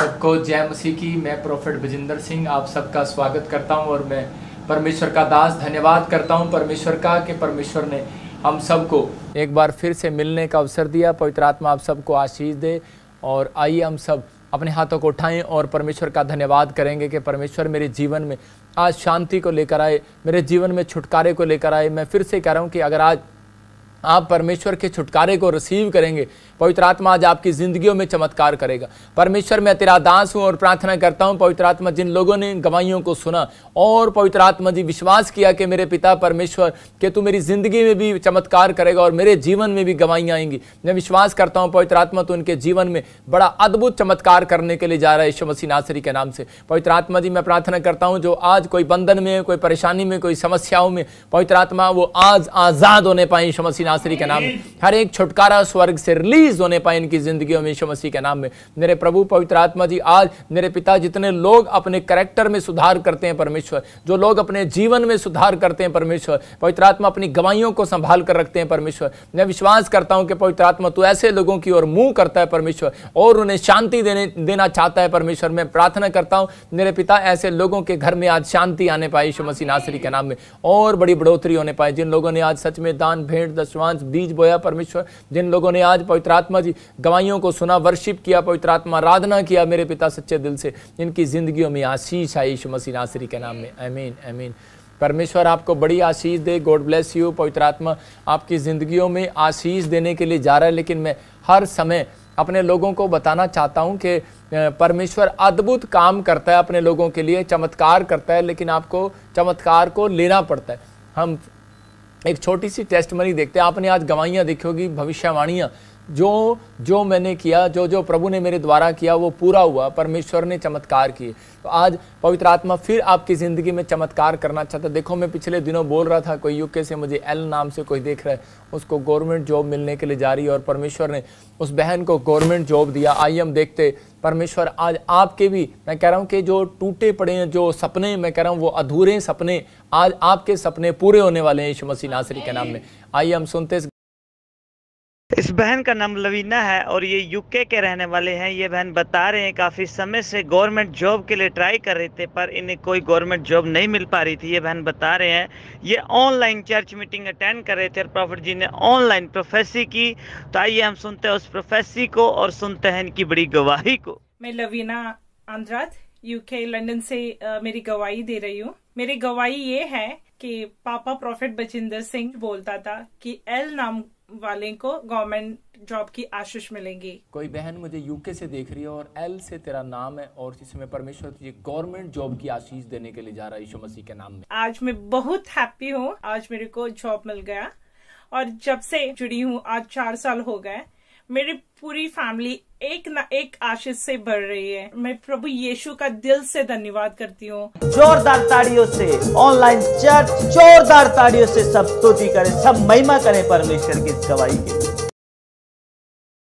सबको जय मसीह की। मैं प्रोफेट बजिंदर सिंह आप सबका स्वागत करता हूं और मैं परमेश्वर का दास धन्यवाद करता हूं परमेश्वर का कि परमेश्वर ने हम सबको एक बार फिर से मिलने का अवसर दिया। पवित्र आत्मा आप सबको आशीष दे और आइए हम सब अपने हाथों को उठाएं और परमेश्वर का धन्यवाद करेंगे कि परमेश्वर मेरे जीवन में आज शांति को लेकर आए, मेरे जीवन में छुटकारे को लेकर आए। मैं फिर से कह रहा हूँ कि अगर आज आप परमेश्वर के छुटकारे को रिसीव करेंगे, पवित्र आत्मा आज आपकी ज़िंदगियों में चमत्कार करेगा। परमेश्वर मैं तेरा दास हूँ और प्रार्थना करता हूँ पवित्र आत्मा जिन लोगों ने गवाहियों को सुना और पवित्र आत्मा जी विश्वास किया कि मेरे पिता परमेश्वर कि तू मेरी ज़िंदगी में भी चमत्कार करेगा और मेरे जीवन में भी गवाहियाँ आएंगी। मैं विश्वास करता हूँ पवित्र आत्मा तो उनके जीवन में बड़ा अद्भुत चमत्कार करने के लिए जा रहा है यीशु मसीह नासरी के नाम से। पवित्र आत्मा जी मैं प्रार्थना करता हूँ जो आज कोई बंधन में, कोई परेशानी में, कोई समस्याओं में, पवित्र आत्मा वो आज आज़ाद होने पाए यीशु मसीह नासरी के नाम में। हर एक छुटकारा स्वर्ग से रिलीज होने पाए इनकी जिंदगियों में यीशु मसीह के नाम में। मेरे प्रभु पवित्र आत्मा जी आज मेरे पिता जितने लोग अपने कैरेक्टर में सुधार करते हैं परमेश्वर, जो लोग अपने जीवन में सुधार करते हैं परमेश्वर, पवित्र आत्मा अपनी गवाहियों को संभाल कर रखते हैं परमेश्वर। मैं विश्वास करता हूं कि पवित्र आत्मा तू ऐसे लोगों की ओर मुंह करता है परमेश्वर और उन्हें शांति देना चाहता है परमेश्वर। मैं प्रार्थना करता हूं मेरे पिता ऐसे लोगों के घर में आज शांति आने पाए यीशु मसीह नासरी के नाम में और बड़ी बढ़ोतरी होने पाए। जिन लोगों ने आज सच में दान भेंट दशमांश बीज बोया परमेश्वर, जिन लोगों ने आज पवित्र आत्मा जी गवाहियों को सुना, वर्शिप किया, पवित्र आत्मा आराधना किया मेरे पिता सच्चे दिल से, इनकी जिंदगियों में आशीष आई यीशु मसीह नासरी के नाम में। आमीन आमीन। परमेश्वर आपको बड़ी आशीष दे। God bless you. पवित्र आत्मा आपकी जिंदगियों में आशीष देने के लिए जा रहा है। लेकिन मैं हर समय अपने लोगों को बताना चाहता हूं कि परमेश्वर अद्भुत काम करता है अपने लोगों के लिए, चमत्कार करता है, लेकिन आपको चमत्कार को लेना पड़ता है। हम एक छोटी सी टेस्टमनी देखते हैं। आपने आज गवाहियाँ देखी होगी, भविष्यवाणियाँ जो मैंने किया, जो प्रभु ने मेरे द्वारा किया वो पूरा हुआ, परमेश्वर ने चमत्कार किए। तो आज पवित्र आत्मा फिर आपकी ज़िंदगी में चमत्कार करना चाहता है। देखो मैं पिछले दिनों बोल रहा था, कोई यूके से मुझे एल नाम से कोई देख रहा है, उसको गवर्नमेंट जॉब मिलने के लिए जा रही है और परमेश्वर ने उस बहन को गवर्नमेंट जॉब दिया। आइए हम देखते परमेश्वर आज आपके भी, मैं कह रहा हूँ कि जो टूटे पड़े हैं, जो सपने मैं कह रहा हूँ वो अधूरे सपने, आज आपके सपने पूरे होने वाले हैं यीशु मसीह नासरी के नाम में। आइए हम सुनते। इस बहन का नाम लवीना है और ये यूके के रहने वाले हैं। ये बहन बता रहे हैं काफ़ी समय से गवर्नमेंट जॉब के लिए ट्राई कर रहे थे पर इन्हें कोई गवर्नमेंट जॉब नहीं मिल पा रही थी। ये बहन बता रहे हैं ये ऑनलाइन चर्च मीटिंग अटेंड कर रहे थे और प्रॉफिट जी ने ऑनलाइन प्रोफेसी की। तो आइए हम सुनते हैं उस प्रोफेसी को और सुनते हैं इनकी बड़ी गवाही को। मैं लवीना आंद्रात यूके लंदन से मेरी गवाही दे रही हूँ। मेरी गवाही ये है कि पापा प्रॉफिट बजिंदर सिंह बोलता था कि एल नाम वाले को गवर्नमेंट जॉब की आशीष मिलेंगी। कोई बहन मुझे यूके से देख रही है और एल से तेरा नाम है और जिसमें परमेश्वर तुझे गवर्नमेंट जॉब की आशीष देने के लिए जा रहा है यीशु मसीह के नाम में। आज मैं बहुत हैप्पी हूँ, आज मेरे को जॉब मिल गया और जब से जुड़ी हूँ आज 4 साल हो गए। मेरी पूरी फैमिली एक न एक आशीष से भर रही है। मैं प्रभु यीशु का दिल से धन्यवाद करती हूँ। जोरदार ताड़ियों से ऑनलाइन चर्च जोरदार ताड़ियों से सब स्तुति करें, सब महिमा करें परमेश्वर की इस गवाही के।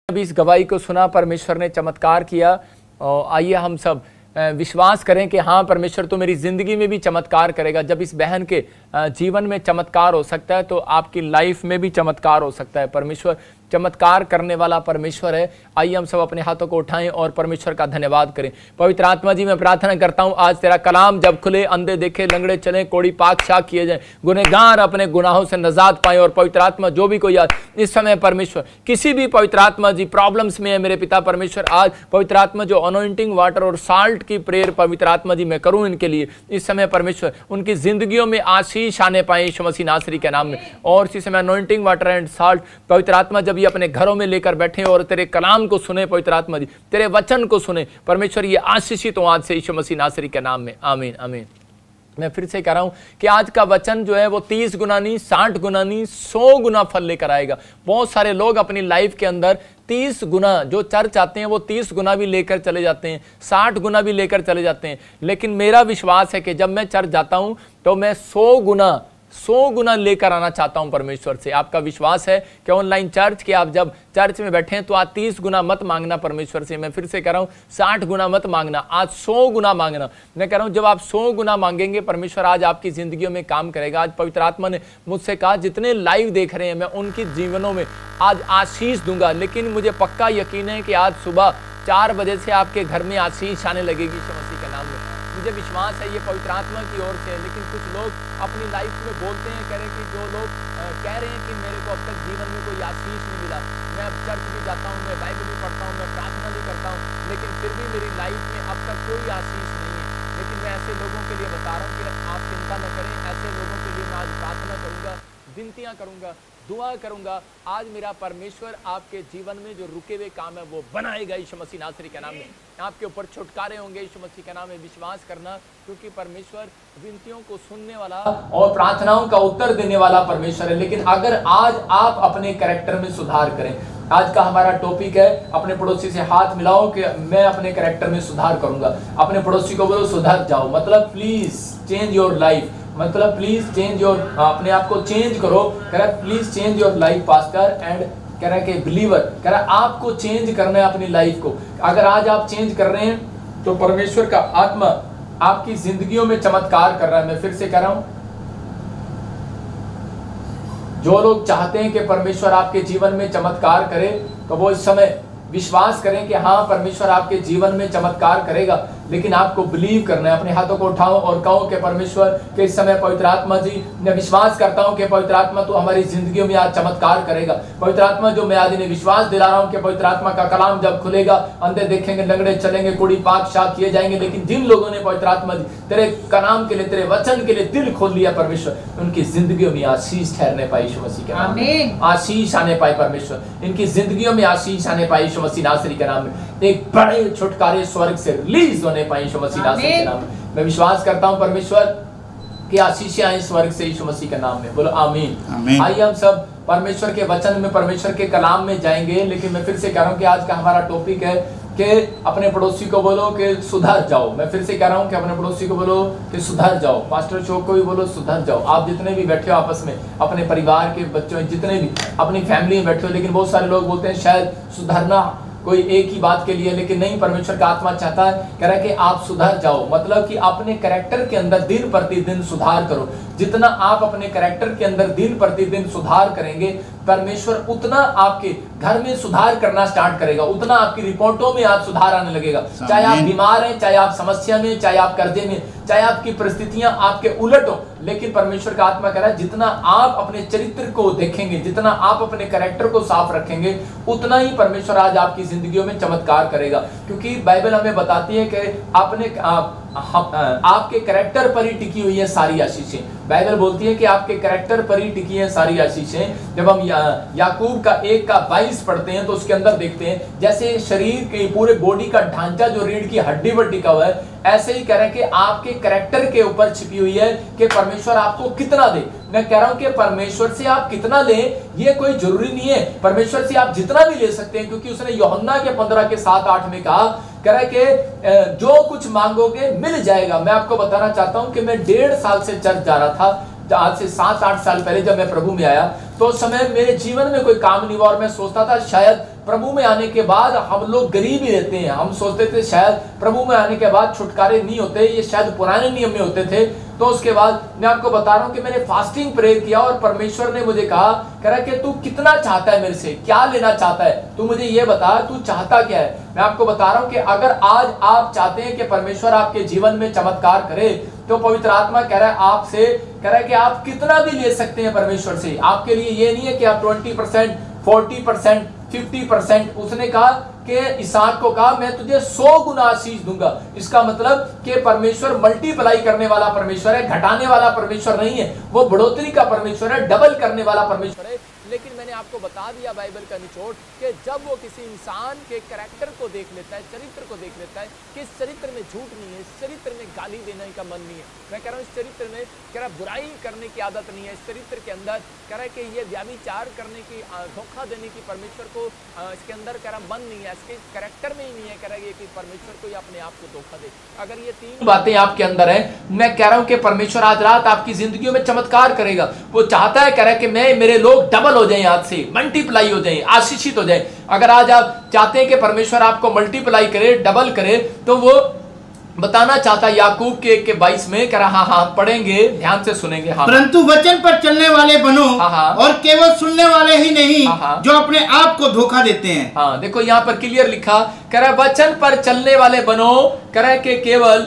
अभी इस गवाही को सुना, परमेश्वर ने चमत्कार किया और आइए हम सब विश्वास करें कि हाँ परमेश्वर तो मेरी ज़िंदगी में भी चमत्कार करेगा। जब इस बहन के जीवन में चमत्कार हो सकता है तो आपकी लाइफ में भी चमत्कार हो सकता है। परमेश्वर चमत्कार करने वाला परमेश्वर है। आइए हम सब अपने हाथों को उठाएं और परमेश्वर का धन्यवाद करें। पवित्र आत्मा जी मैं प्रार्थना करता हूं आज तेरा कलाम जब खुले, अंधे देखे, लंगड़े चले, कोड़ी पाक शाक किए जाए, गुनहगार अपने गुनाहों से नजात पाए। और पवित्र आत्मा जो भी कोई आज इस समय परमेश्वर किसी भी पवित्र आत्मा जी प्रॉब्लम्स में है मेरे पिता परमेश्वर, आज पवित्र आत्मा जो अनॉइंटिंग वाटर और साल्ट की प्रेयर पवित्र आत्मा जी मैं करूं इनके लिए इस समय परमेश्वर उनकी जिंदगियों में आशीष आने पाए यीशु मसीह नासरी के नाम में। और इस समय अनॉइंटिंग वाटर एंड साल्ट पवित्र आत्मा जब ये अपने घरों में लेकर बैठे और तेरे कलाम को सुने पवित्र आत्मा जी, तेरे वचन को सुने परमेश्वर, ये आशीषित हो आज से यीशु मसीह नासरी के नाम में। आमीन आमीन। मैं फिर से कह रहा हूं कि आज का वचन जो है वो 30 गुना नहीं, 60 गुना नहीं, 100 गुना फल लेकर आएगा। बहुत सारे लोग अपनी लाइफ के अंदर 30 गुना जो चर्च आते हैं वो 30 गुना भी लेकर चले जाते हैं, 60 गुना भी लेकर चले जाते हैं। लेकिन मेरा विश्वास है कि जब मैं चर्च जाता हूं तो मैं 100 गुना लेकर आना चाहता हूं परमेश्वर से। आपका विश्वास है कि ऑनलाइन चर्च के आप जब चर्च में बैठे हैं तो आज 30 गुना मत मांगना परमेश्वर से। मैं फिर से कह रहा हूं 60 गुना मत मांगना, आज 100 गुना मांगना। मैं कह रहा हूं जब आप 100 गुना मांगेंगे परमेश्वर आज आपकी जिंदगियों में काम करेगा। आज पवित्र आत्मा ने मुझसे कहा जितने लाइव देख रहे हैं मैं उनकी जीवनों में आज आशीष दूंगा। लेकिन मुझे पक्का यकीन है कि आज सुबह 4 बजे से आपके घर में आशीष आने लगेगी यीशु मसीह के नाम में। मुझे विश्वास है ये पवित्र आत्मा की ओर से है। लेकिन कुछ लोग अपनी लाइफ में बोलते हैं, कह रहे हैं कि जो लोग कह रहे हैं कि मेरे को अब तक जीवन में कोई आशीष नहीं मिला, मैं अब चर्च भी जाता हूँ, मैं बाइबल भी पढ़ता हूँ, मैं प्रार्थना भी करता हूँ, लेकिन फिर भी मेरी लाइफ में अब तक कोई आशीष नहीं है। लेकिन मैं ऐसे लोगों के लिए बता रहा हूँ कि आप चिंता न करें। ऐसे लोगों के लिए मैं आज प्रार्थना करूँगा, विनतियाँ करूँगा, दुआ करूँगा। आज मेरा परमेश्वर आपके जीवन में जो रुके हुए काम है वो बनाएगा यीशु मसीह नासरी के नाम में। आपके ऊपर छुटकारे होंगे यीशु मसीह के नाम में। विश्वास करना, क्योंकि परमेश्वर विनतियों को सुनने वाला और प्रार्थनाओं का उत्तर देने वाला परमेश्वर है। लेकिन अगर आज आप अपने कैरेक्टर में सुधार करें, आज का हमारा टॉपिक है अपने पड़ोसी से हाथ मिलाओ कि मैं अपने कैरेक्टर में सुधार करूंगा। अपने पड़ोसी को बोलो सुधर जाओ, मतलब प्लीज चेंज योर लाइफ, मतलब प्लीज चेंज योर, अपने आप को चेंज करो। कह रहा please change your life pastor and कह रहा है कि बिलीवर, कह रहा आपको चेंज करना है अपनी लाइफ को। अगर आज आप चेंज कर रहे हैं तो परमेश्वर का आत्मा आपकी जिंदगियों में चमत्कार कर रहा है। मैं फिर से कह रहा हूं, जो लोग चाहते हैं कि परमेश्वर आपके जीवन में चमत्कार करे तो वो इस समय विश्वास करें कि हाँ परमेश्वर आपके जीवन में चमत्कार करेगा। लेकिन आपको बिलीव करना है। अपने हाथों को उठाओ और कहो कि परमेश्वर के इस समय पवित्र आत्मा जी, मैं विश्वास करता हूं कि पवित्र आत्मा तो हमारी जिंदगियों में आज चमत्कार करेगा। पवित्र आत्मा जो मैं आज इन्हें विश्वास दिला रहा हूं कि पवित्र आत्मा का कलाम जब खुलेगा, अंधे देखेंगे, लंगड़े चलेंगे, कुड़ी पाक शाक किए जाएंगे। लेकिन जिन लोगों ने पवित्र आत्मा जी तेरे कलाम के लिए, तेरे वचन के लिए दिल खोल लिया परमेश्वर, उनकी जिंदगियों में आशीष ठहरने पाई यीशु मसीह के नाम में, आशीष आने पाए परमेश्वर, इनकी जिंदगियों में आशीष आने पाई यीशु मसीह नासरी के नाम में। एक बड़े छुटकारे स्वर्ग से रिलीज होने पाए यीशु मसीह नासरी के नाम में। मैं विश्वास करता हूं परमेश्वर की आशीषें आई स्वर्ग से यीशु मसीह के नाम में। बोलो आमीन। आइए हम सब परमेश्वर के वचन में, परमेश्वर के कलाम में जाएंगे। लेकिन मैं फिर से कह रहा हूं कि आज का हमारा टॉपिक है कि अपने पड़ोसी को बोलो कि सुधर जाओ। मैं फिर से कह रहा हूं कि अपने पड़ोसी को बोलो कि सुधर जाओ। पास्टर चौक को भी बोलो सुधर जाओ। आप जितने भी बैठे हो आपस में, अपने परिवार के बच्चों, जितने भी अपनी फैमिली में बैठे हो, लेकिन बहुत सारे लोग बोलते हैं शायद सुधरना कोई एक ही बात के लिए, लेकिन नहीं, परमेश्वर का आत्मा चाहता है, कह रहा है कि आप सुधर जाओ, मतलब कि अपने कैरेक्टर के अंदर दिन प्रतिदिन सुधार करो। जितना आप अपने कैरेक्टर के अंदर दिन प्रतिदिन सुधार करेंगे, परमेश्वर उतना आपके घर में सुधार करना स्टार्ट करेगा, उतना आपकी रिपोर्टों में आज सुधार आने लगेगा। चाहे आप बीमार हैं, चाहे आप समस्या में, चाहे आप कर्जे में, चाहे आपकी परिस्थितियां आपके उलट हो, लेकिन परमेश्वर का आत्मा कह रहा है जितना आप अपने चरित्र को देखेंगे, जितना आप अपने कैरेक्टर को साफ रखेंगे, उतना ही परमेश्वर आज आपकी जिंदगियों में चमत्कार करेगा। क्योंकि बाइबल हमें बताती है कि अपने आपके कैरेक्टर पर ही टिकी हुई है सारी आशीषें। बाइबल बोलती है कि आपके कैरेक्टर पर ही टिकी है सारी आशीषें। जब हम याकूब का 1:22 पढ़ते हैं तो उसके अंदर देखते हैं जैसे शरीर के पूरे बॉडी का ढांचा जो रीढ़ की हड्डी पर टिका हुआ है, ऐसे ही कह रहे हैं कि आपके कैरेक्टर के ऊपर छिपी हुई है कि परमेश्वर आपको कितना दे। मैं कह रहा हूं कि परमेश्वर से आप कितना लें ये कोई जरूरी नहीं है, परमेश्वर से आप जितना भी ले सकते हैं, क्योंकि उसने यूहन्ना के 15:7-8 में कहा, कह रहा है कि जो कुछ मांगोगे मिल जाएगा। मैं आपको बताना चाहता हूं कि मैं 1.5 साल से चर्च जा रहा था, आज से 7-8 साल पहले जब मैं प्रभु में आया तो उस समय मेरे जीवन में कोई काम नहीं हुआ और मैं सोचता था शायद प्रभु में आने के बाद हम लोग गरीब ही रहते हैं। हम सोचते थे शायद प्रभु में आने के बाद छुटकारे नहीं होते, ये शायद पुराने नियम में होते थे। तो उसके बाद मैं आपको बता रहा हूं कि मैंने फास्टिंग प्रेयर किया और परमेश्वर ने मुझे कहा, कह रहा कि तू कितना चाहता है मेरे से, क्या लेना चाहता है, तू मुझे ये बता, तू चाहता क्या है। मैं आपको बता रहा हूं कि अगर आज आप चाहते हैं कि परमेश्वर आपके जीवन में चमत्कार करे, तो पवित्र आत्मा कह रहा है आपसे, कह रहा है कि आप कितना भी ले सकते हैं परमेश्वर से। आपके लिए ये नहीं है कि आप 20%, 40%, 50%। उसने कहा कि इसहाक को कहा मैं तुझे 100 गुना आशीष दूंगा। इसका मतलब कि परमेश्वर मल्टीप्लाई करने वाला परमेश्वर है, घटाने वाला परमेश्वर नहीं है, वो बढ़ोतरी का परमेश्वर है, डबल करने वाला परमेश्वर है। लेकिन मैंने आपको बता दिया बाइबल का निचोड़ कि जब वो किसी इंसान के कैरेक्टर को देख लेता है, चरित्र को देख लेता है कि इस चरित्र में झूठ नहीं है, इस चरित्र में गाली देने का मन नहीं है, मैं कह रहा हूँ इस चरित्र में कह रहा बुराई करने की आदत नहीं है, इस चरित्र के अंदर कह रहा है कि ये व्याभिचार करने की, धोखा देने की परमेश्वर को इसके अंदर कह रहा मन नहीं है, इसके कैरेक्टर में ही नहीं है, कह रहा है कि परमेश्वर को अपने आप को धोखा दे। अगर ये 3 बातें आपके अंदर है, मैं कह रहा हूँ कि परमेश्वर आज रात आपकी जिंदगियों में चमत्कार करेगा। वो चाहता है, कह रहा है कि मैं, मेरे लोग डबल हो जाएं, आज से मल्टीप्लाई हो जाएं, आशीषित हो जाएं। अगर आज आप चाहते हैं कि परमेश्वर आपको मल्टीप्लाई करे, डबल करे, तो वो बताना चाहता याकूब के 1:22 में कह रहा हाँ पढ़ेंगे, ध्यान से सुनेंगे। हाँ, परंतु वचन पर चलने वाले बनो, हाँ, और केवल सुनने वाले ही नहीं, हाँ, जो अपने आप को धोखा देते हैं। हाँ, देखो यहाँ पर क्लियर लिखा, कह रहा वचन पर चलने वाले बनो, कह रहा कि केवल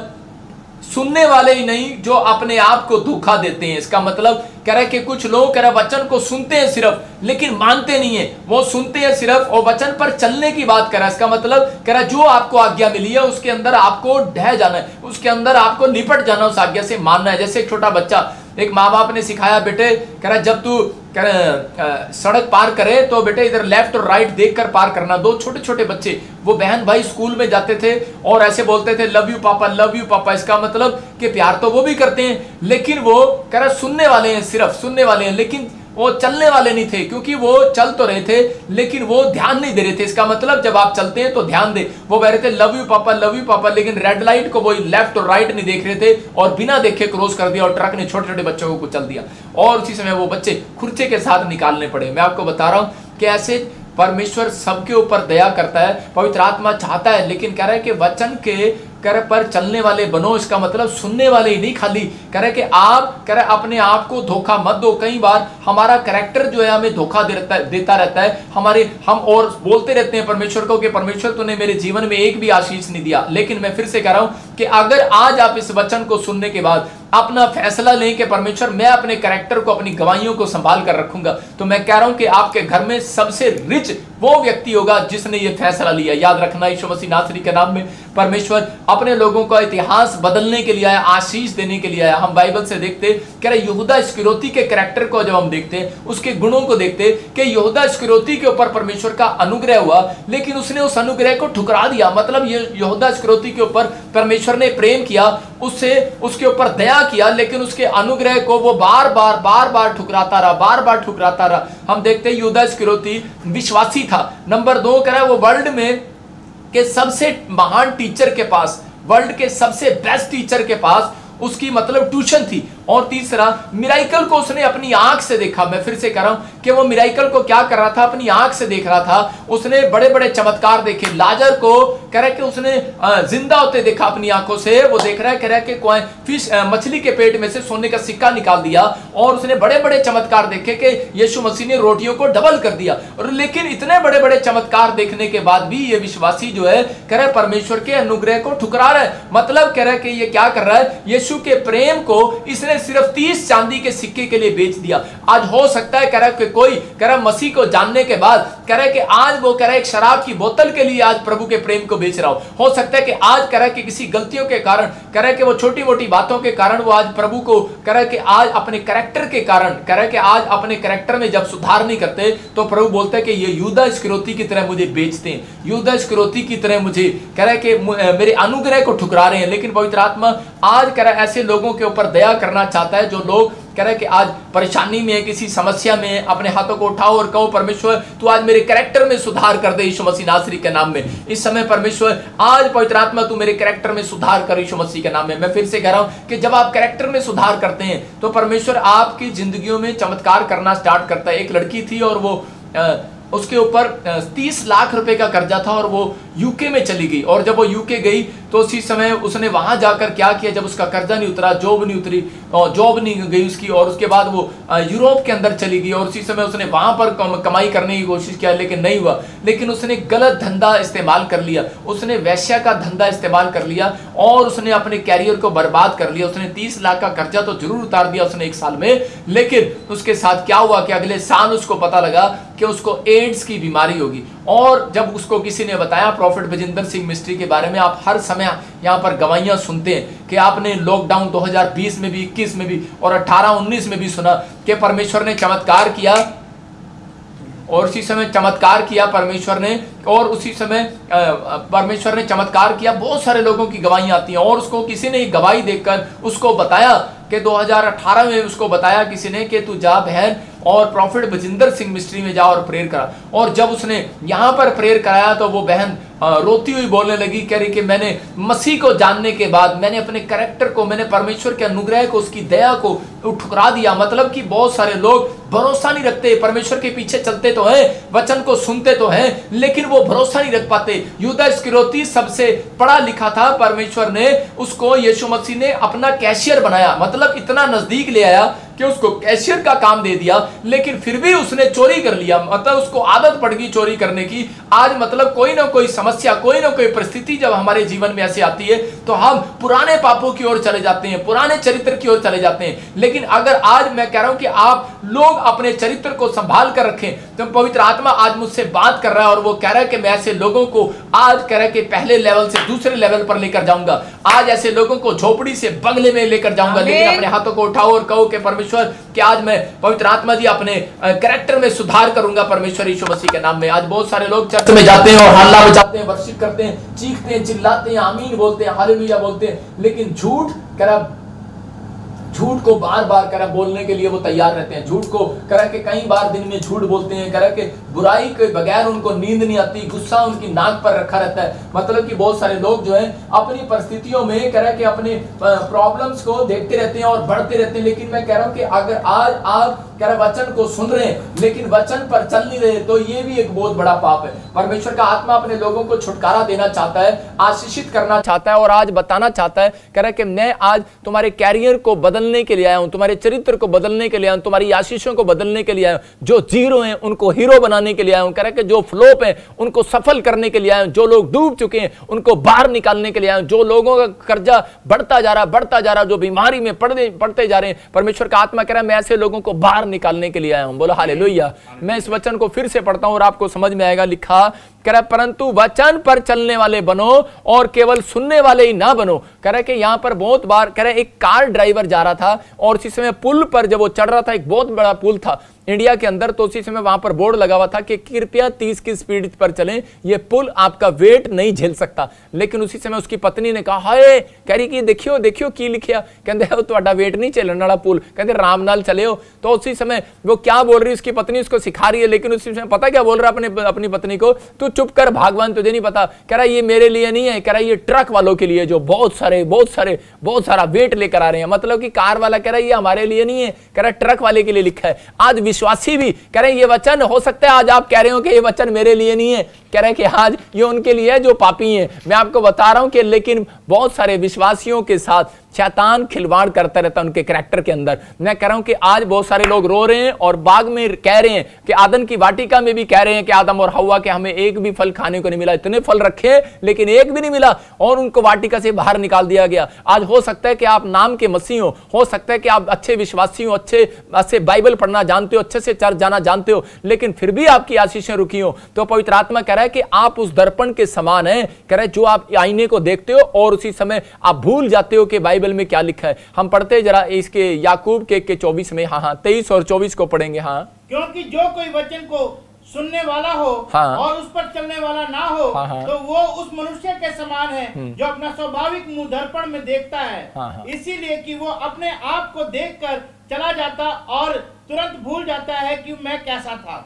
सुनने वाले ही नहीं जो अपने आप को धोखा देते हैं। इसका मतलब कह रहा है कि कुछ लोग कह रहा वचन को सुनते हैं सिर्फ, लेकिन मानते नहीं है। वो सुनते हैं सिर्फ और वचन पर चलने की बात कर रहा है। इसका मतलब कह रहा है जो आपको आज्ञा मिली है उसके अंदर आपको ढह जाना है, उसके अंदर आपको निपट जाना, उस आज्ञा से मानना है। जैसे एक छोटा बच्चा, एक माँ बाप ने सिखाया, बेटे कह रहा जब तू सड़क पार करे तो बेटे इधर लेफ्ट और राइट देखकर पार करना। 2 छोटे छोटे बच्चे, वो बहन भाई स्कूल में जाते थे और ऐसे बोलते थे लव यू पापा, लव यू पापा। इसका मतलब कि प्यार तो वो भी करते हैं, लेकिन वो कह रहा सुनने वाले हैं, सिर्फ सुनने वाले हैं, लेकिन वो चलने वाले नहीं थे, क्योंकि वो चल तो रहे थे लेकिन वो ध्यान नहीं दे रहे थे। इसका मतलब जब आप चलते हैं तो ध्यान दे। वो कह रहे थे लव यू पापा, लेकिन रेड लाइट को वो लेफ्ट और राइट नहीं देख रहे थे और बिना देखे क्रॉस कर दिया और ट्रक ने छोटे छोटे बच्चों को कुचल दिया और उसी समय वो बच्चे खुर्चे के साथ निकालने पड़े। मैं आपको बता रहा हूं कि ऐसे परमेश्वर सबके ऊपर दया करता है, पवित्र आत्मा चाहता है, लेकिन कह रहा है कि वचन के कर पर चलने वाले बनो। इसका मतलब सुनने वाले ही नहीं, खाली कह रहे कि आप कह रहे अपने आप को धोखा मत दो। कई बार हमारा कैरेक्टर जो है हमें धोखा देता रहता है। हम और बोलते रहते हैं परमेश्वर को कि परमेश्वर तूने मेरे जीवन में एक भी आशीष नहीं दिया। लेकिन मैं फिर से कह रहा हूं कि अगर आज आप इस वचन को सुनने के बाद अपना फैसला लें कि परमेश्वर मैं अपने कैरेक्टर को, अपनी गवाहियों को संभाल कर रखूंगा, तो मैं कह रहा हूं कि आपके घर में सबसे रिच वो व्यक्ति होगा जिसने ये फैसला लिया। याद रखना, यीशु मसीह नासरी के नाम में परमेश्वर अपने लोगों का इतिहास बदलने के लिए आया, आशीष देने के लिए आया। हम बाइबल से देखते कह रहे यहूदा इस्करियोती के कैरेक्टर को जब हम देखते हैं, उसके गुणों को देखते कि यहूदा इस्करियोती के ऊपर परमेश्वर का अनुग्रह हुआ, लेकिन उसने उस अनुग्रह को ठुकरा दिया। मतलब ये यहूदा इस्करियोती के ऊपर परमेश्वर ने प्रेम किया, उससे उसके ऊपर दया किया, लेकिन उसके अनुग्रह को वो बार बार ठुकराता रहा। हम देखते हैं यहूदा इस्करियोती विश्वासी था। नंबर 2 कह रहा है वो वर्ल्ड में के सबसे महान टीचर के पास, वर्ल्ड के सबसे बेस्ट टीचर के पास उसकी मतलब ट्यूशन थी। और तीसरा, मिराइकल को उसने अपनी आंख से देखा। मैं फिर से कह रहा हूं कि वो मिराइकल को क्या कर रहा था, अपनी आंख से देख रहा था। उसने बड़े बड़े चमत्कार देखे। लाजर को कह रहा है कि उसने जिंदा होते देखा अपनी आंखों से। वो देख रहा है, कह रहा है कि कोई फिश मछली के पेट में से सोने का सिक्का निकाल दिया। और उसने बड़े बड़े चमत्कार देखे कि यीशु मसीह ने रोटियों को डबल कर दिया। और लेकिन इतने बड़े बड़े चमत्कार देखने के बाद भी ये विश्वासी जो है कह रहा है परमेश्वर के अनुग्रह को ठुकरा रहा है। मतलब कह रहा है कि ये क्या कर रहा है, यीशु के प्रेम को इसने सिर्फ 30 चांदी के सिक्के के लिए बेच दिया। आज हो सकता है कह रहा है कि कोई कह रहा मसीह को जानने के बाद कह रहा है कि आज वो कह रहा है एक शराब की बोतल के लिए आज प्रभु के प्रेम को बेच रहा हो सकता है कि आज कह रहा है कि किसी गलतियों के कारण कह रहा है कि वो छोटी मोटी बातों के कारण वो आज प्रभु को कह रहा है कि आज अपने कैरेक्टर के कारण कह रहा है कि आज अपने कैरेक्टर में जब सुधार नहीं करते तो प्रभु बोलता है कि ये यहूदा इस्करियोती की तरह मुझे बेचते हैं, यहूदा इस्करियोती की तरह मुझे कह रहा है कि मेरे अनुग्रह को ठुकरा रहे हैं। लेकिन पवित्र आत्मा आज कह रहा है ऐसे लोगों के ऊपर दया करना चाहता है जो लोग कह रहा है कि आज परेशानी में, किसी समस्या में अपने हाथों को उठाओ और कहो परमेश्वर तू आज मेरे कैरेक्टर में सुधार कर दे यीशु मसीह नासरी के नाम में। इस समय परमेश्वर आज पवित्र आत्मा तू मेरे कैरेक्टर में सुधार कर यीशु मसीह के नाम में। मैं फिर से कह रहा हूं कि जब आप कैरेक्टर में सुधार करते हैं तो परमेश्वर आपकी जिंदगियों में चमत्कार करना स्टार्ट करता है। एक लड़की थी और वो उसके ऊपर 30 लाख रुपए का कर्जा था और वो यूके में चली गई। और जब वो यूके गई तो उसी समय उसने वहां जाकर क्या किया, जब उसका कर्जा नहीं उतरा, जॉब नहीं उतरी, जॉब नहीं गई उसकी, और उसके बाद वो यूरोप के अंदर चली गई और उसी समय उसने वहां पर कमाई करने की कोशिश किया लेकिन नहीं हुआ। लेकिन उसने गलत धंधा इस्तेमाल कर लिया, उसने वैश्या का धंधा इस्तेमाल कर लिया और उसने अपने कैरियर को बर्बाद कर लिया। उसने 30 लाख का कर्जा तो जरूर उतार दिया उसने 1 साल में, लेकिन उसके साथ क्या हुआ कि अगले साल उसको पता लगा कि उसको एड्स की बीमारी होगी। और जब उसको किसी ने बताया, प्रॉफिट बजिंदर सिंह मिस्ट्री के बारे में आप हर समय यहाँ पर गवाहियां सुनते हैं कि आपने लॉकडाउन 2020 में भी, 21 में भी और 18-19 में भी सुना कि परमेश्वर ने चमत्कार किया और उसी समय चमत्कार किया परमेश्वर ने, और उसी समय परमेश्वर ने चमत्कार किया। बहुत सारे लोगों की गवाहियां आती हैं और उसको किसी ने गवाही देखकर उसको बताया कि 2018 में उसको बताया किसी ने कि तू जा बहन और प्रॉफिट बजिंदर सिंह मिस्ट्री में जाओ और प्रेयर करा। और जब उसने यहाँ पर प्रेयर कराया तो वो बहन रोती हुई बोलने लगी, कह रही कि मैंने मसीह को जानने के बाद मैंने अपने कैरेक्टर को, मैंने परमेश्वर के अनुग्रह को, उसकी दया को ठुकरा दिया। मतलब कि बहुत सारे लोग भरोसा नहीं रखते, परमेश्वर के पीछे चलते तो हैं, वचन को सुनते तो हैं, लेकिन वो भरोसा नहीं रख पाते। यूदा इस्करियोती सबसे पढ़ा लिखा था, परमेश्वर ने उसको, यीशु मसीह ने अपना कैशियर बनाया, मतलब इतना नजदीक ले आया कि उसको कैशियर का काम दे दिया, लेकिन फिर भी उसने चोरी कर लिया। मतलब उसको आदत पड़ गई चोरी करने की। आज मतलब कोई ना कोई समस्या, कोई ना कोई परिस्थिति जब हमारे जीवन में ऐसे आती है तो हम पुराने पापों की ओर चले जाते हैं, पुराने चरित्र की ओर चले जाते हैं। लेकिन अगर आज मैं कह रहा हूं कि आप लोग अपने चरित्र को संभाल कर रखें, तो पवित्र आत्मा आज मुझसे बात कर रहा है और वो कह रहा है कि मैं ऐसे लोगों को आज कह रहा है कि पहले लेवल से दूसरे लेवल पर लेकर जाऊंगा। आज ऐसे लोगों को झोपड़ी से बंगले में लेकर जाऊंगा। लेकिन अपने हाथों को उठाओ और कहो कि परमेश्वर कि आज मैं पवित्र आत्मा जी अपने कैरेक्टर में सुधार करूंगा परमेश्वर यीशु मसीह के नाम में। आज बहुत सारे लोग चर्च में जाते हैं और हल्ला बजाते हैं, वर्शिप करते हैं, चीखते हैं, चिल्लाते हैं, आमीन बोलते हैं, हालेलुया बोलते हैं, लेकिन झूठ को बार बार करा बोलने के लिए वो तैयार रहते हैं। झूठ को करा के कई बार दिन में झूठ बोलते हैं, करा के बुराई के बगैर उनको नींद नहीं आती, गुस्सा उनकी नाक पर रखा रहता है। मतलब कि बहुत सारे लोग जो है अपनी परिस्थितियों में करा के अपने प्रॉब्लम्स को देखते रहते हैं और बढ़ते रहते हैं। लेकिन मैं कह रहा हूं कि अगर आज आप कह रहा वचन को सुन रहे हैं लेकिन वचन पर चल नहीं रहे तो ये भी एक बहुत बड़ा पाप है। परमेश्वर का आत्मा अपने लोगों को छुटकारा देना चाहता है, आशीषित करना चाहता है और आज बताना चाहता है, कह रहा है कि मैं आज तुम्हारे कैरियर को बदलने के लिए आया हूं, तुम्हारे चरित्र को बदलने के लिए आया हूं, तुम्हारी आशीषों को बदलने के लिए आया हूं, जो जीरो हैं उनको हीरो बनाने के लिए आया हूं, कह रहा है कि जो फ्लॉप हैं उनको सफल करने के लिए आया हूं, जो लोग डूब चुके हैं उनको बाहर निकालने के लिए आया हूं, जो लोगों का कर्जा बढ़ता जा रहा, जो बीमारी में पड़ते जा रहे हैं, परमेश्वर का आत्मा कह रहा है मैं ऐसे लोगों को बाहर निकालने के लिए आया हूं। बोलो हालेलुया। मैं इस वचन को फिर से पढ़ता हूं और आपको समझ में आएगा। लिखा कह रहा परंतु वचन पर चलने वाले बनो और केवल सुनने वाले ही ना बनो। कह रहा कि यहां पर बहुत बार कह रहा एक कार ड्राइवर जा रहा था और उसी समय पुल पर जब वो चढ़ रहा था, एक बहुत बड़ा पुल था इंडिया के अंदर, तो उसी समय वहां पर बोर्ड लगा हुआ था कि कृपया 30 की स्पीड पर चलें, ये पुल आपका वेट नहीं झेल सकता। लेकिन उसी समय उसकी पत्नी ने कहा हाय, कह रही कि देखियो देखियो की लिखिया, कहते तुहाडा वेट नहीं चलने वाला पुल, कहते राम नाल चले हो। तो उसी समय वो क्या बोल रही, उसकी पत्नी उसको सिखा रही है, लेकिन उसी समय पता क्या बोल रहा अपनी पत्नी को, तू चुप कर भगवान तुझे नहीं पता। कह रहा ये मेरे लिए नहीं है, कह रहा ये ट्रक वालों के लिए जो बहुत सारा वेट लेकर आ रहे हैं। मतलब कि कार वाला कह रहा है ये हमारे लिए नहीं है, कह रहा ट्रक वाले के लिए लिखा है। आज विश्वासी भी कह रहे हैं ये वचन हो सकता है आज आप कह रहे हो कि ये वचन मेरे लिए नहीं है, कह रहे हैं कि आज ये उनके लिए है जो पापी हैं। मैं आपको बता रहा हूं कि लेकिन बहुत सारे विश्वासियों के साथ शैतान खिलवाड़ करता रहता है उनके कैरेक्टर के अंदर। मैं कह रहा हूं कि आज बहुत सारे लोग रो रहे हैं और बाग में कह रहे हैं कि आदम की वाटिका में भी कह रहे हैं कि आदम और हव्वा के हमें एक भी फल खाने को नहीं मिला, इतने फल रखे लेकिन एक भी नहीं मिला और उनको वाटिका से बाहर निकाल दिया गया। आज हो सकता है कि आप नाम के मसीह हो सकता है कि आप अच्छे विश्वासी हो, अच्छे बाइबल पढ़ना जानते हो, अच्छे से चर्च जाना जानते हो, लेकिन फिर भी आपकी आशीषें रुकी हो। तो पवित्र आत्मा कह रहा है कि आप उस दर्पण के समान हैं, कह रहा है जो आप आईने को देखते हो और उसी समय आप भूल जाते हो कि बाइबल में क्या लिखा है। हम पढ़ते जरा इसके याकूब के 24 में, हाँ 23 और 24 को पढ़ेंगे। हाँ क्योंकि जो कोई वचन को सुनने वाला हो और उस पर चलने वाला ना हो तो वो उस मनुष्य के समान है जो अपना स्वाभाविक मुंह दर्पण में देखता है, इसीलिए कि वो अपने आप को देखकर चला जाता और तुरंत भूल जाता है कि मैं कैसा था।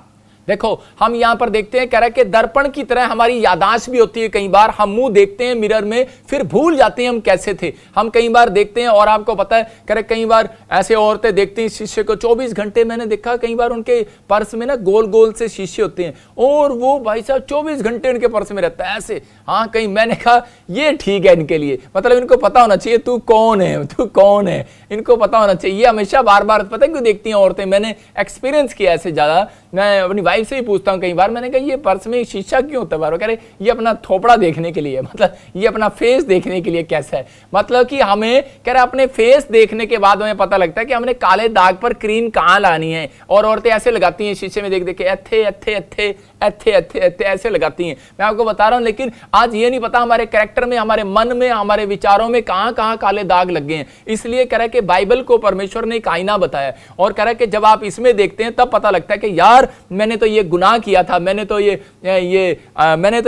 देखो हम यहां पर देखते हैं, कह रहा है कि दर्पण की तरह हमारी याददाश्त भी होती है। कई बार हम मुंह देखते हैं मिरर में, फिर भूल जाते हैं हम कैसे थे। हम कई बार देखते हैं और आपको पता है, कह रहे कई बार ऐसे औरतें देखती हैं शीशे को 24 घंटे। मैंने देखा कई बार उनके पर्स में ना गोल गोल से शीशे होते हैं और वो भाई साहब 24 घंटे उनके पर्स में रहता है ऐसे। हाँ कहीं मैंने कहा ये ठीक है इनके लिए, मतलब इनको पता होना चाहिए तू कौन है, तू कौन है, इनको पता होना चाहिए। हमेशा बार बार पता है क्यों देखती हैं औरतें, मैंने एक्सपीरियंस किया ऐसे ज्यादा। मैं अपनी वाइफ से ही पूछता हूँ कई बार, मैंने कहा ये पर्स में शीशा क्यों होता है बार? कह रहे ये अपना थोपड़ा देखने के लिए, मतलब ये अपना फेस देखने के लिए कैसा है। मतलब कि हमें कह रहे अपने फेस देखने के बाद हमें पता लगता है कि हमने काले दाग पर क्रीम कहाँ लानी है। और औरतें ऐसे लगाती हैं शीशे में देख देख के एथे एथे एथे एथे एथे एथे ऐसे लगाती हैं। मैं आपको बता रहा हूँ, लेकिन आज ये नहीं पता हमारे कैरेक्टर में, हमारे मन में, हमारे विचारों में कहाँ कहाँ काले दाग लग गए हैं। इसलिए कह रहा है कि बाइबल को परमेश्वर ने एक आईना बताया और कह रहा है कि जब आप इसमें देखते हैं तब पता लगता है कि यार मैंने तो ये गुनाह किया था, मैंने तो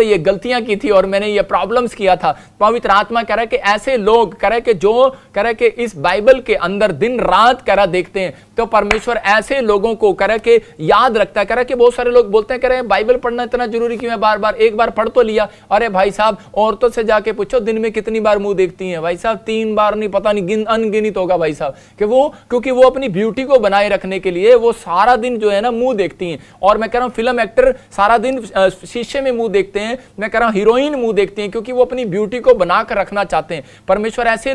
ये गलतियां की थी और मैंने ये प्रॉब्लम्स किया था। पवित्र आत्मा कह रहा है कि ऐसे लोग कह रहे कि जो कह रहे कि इस बाइबल के अंदर दिन रात कह रहा देखते हैं, तो परमेश्वर ऐसे लोगों को कह रहा कि याद रखता है। कह रहा कि बहुत सारे लोग बोलते हैं कह रहे बाइबल पढ़ना इतना जरूरी क्यों है, बार बार, एक बार पढ़ तो लिया। अरे भाई साहब, औरतों से जाके पूछो दिन में कितनी बार मुंह देखती हैं भाई साहब, 3 बार नहीं, पता नहीं, अनगिनित होगा भाई साहब, कि क्योंकि वो अपनी ब्यूटी को बनाए रखने के लिए वो सारा दिन जो है ना मुंह देखती हैं। और मैं कह रहा हूं फिल्म एक्टर सारा दिन शीशे में मुंह देखते हैं, मैं कह रहा हूं हीरोइन मुंह देखती हैं, क्योंकि वो अपनी ब्यूटी को बनाकर रखना चाहते हैं। परमेश्वर ऐसे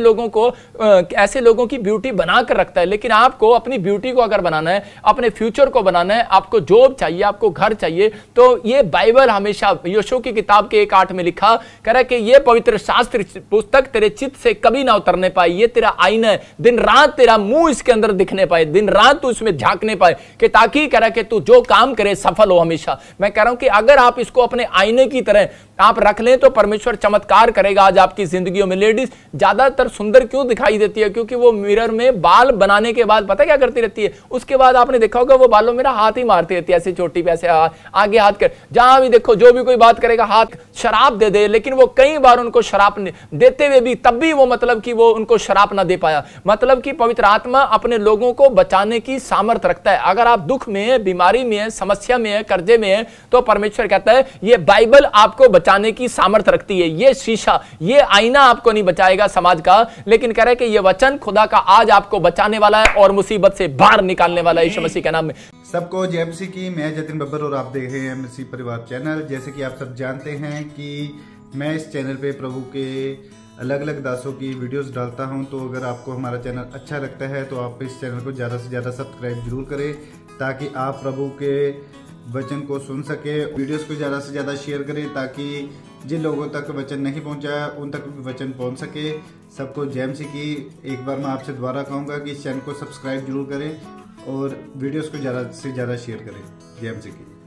लोगों की ब्यूटी बनाकर रखता है। लेकिन आपको अपनी ब्यूटी को अगर बनाना है, अपने फ्यूचर को बनाना है, आपको जॉब चाहिए, आपको घर चाहिए, तो ये बाइबल हमेशा यहोशू की किताब के 1:8 में लिखा कह रहा है कि ये पवित्र शास्त्र पुस्तक तेरे चित्त से कभी ना उतरने पाए, ये तेरा आईना है, दिन रात तेरा मुंह इसके अंदर दिखने पाए, दिन रात तू इसमें झांकने पाए, कि ताकि कह रहा है कि तू जो काम करे सफल हो हमेशा। मैं कह रहा हूं कि अगर आप इसको अपने आईने की तरह आप रख लें तो परमेश्वर चमत्कार करेगा आज आपकी जिंदगियों में। लेडीज ज्यादातर सुंदर क्यों दिखाई देती है? क्योंकि वो मिरर में बाल बनाने के बाद पता क्या करती रहती है, उसके बाद आपने देखा होगा वो बालों में हाथ ही मारती रहती है, ऐसे चोटी पे, ऐसे आगे हाथ कर, जहां भी देखो जो भी कोई बात करेगा हाथ, शराब दे दे, लेकिन वो कई बार उनको शराब देते हुए भी तब भी वो मतलब कि वो उनको शराब ना दे पाया। मतलब कि पवित्र आत्मा अपने लोगों को बचाने की सामर्थ्य रखता है। अगर आप दुख में है, बीमारी में है, समस्या में है, कर्जे में है, तो परमेश्वर कहता है ये बाइबल आपको बचाने की सामर्थ्य रखती है। ये शीशा, ये आईना आपको नहीं बचाएगा समाज का, लेकिन कह रहा है कि ये वचन खुदा का आज आपको बचाने वाला है और मुसीबत से बाहर निकालने वाला है यीशु मसीह के नाम में। सबको जय मसीह की। मैं जतिन बब्बर और आप देख रहे हैं मसीह परिवार चैनल। जैसे कि आप सब जानते हैं कि मैं इस चैनल पे प्रभु के अलग अलग दासों की वीडियोस डालता हूं, तो अगर आपको हमारा चैनल अच्छा लगता है तो आप इस चैनल को ज़्यादा से ज़्यादा सब्सक्राइब जरूर करें, ताकि आप प्रभु के वचन को सुन सके। वीडियोस को ज़्यादा से ज़्यादा शेयर करें, ताकि जिन लोगों तक वचन नहीं पहुंचा उन तक भी वचन पहुंच सके। सबको जय मसीह की। एक बार मैं आपसे दोबारा कहूँगा कि इस चैनल को सब्सक्राइब जरूर करें और वीडियोस को ज़्यादा से ज़्यादा शेयर करें। जय मसीह की।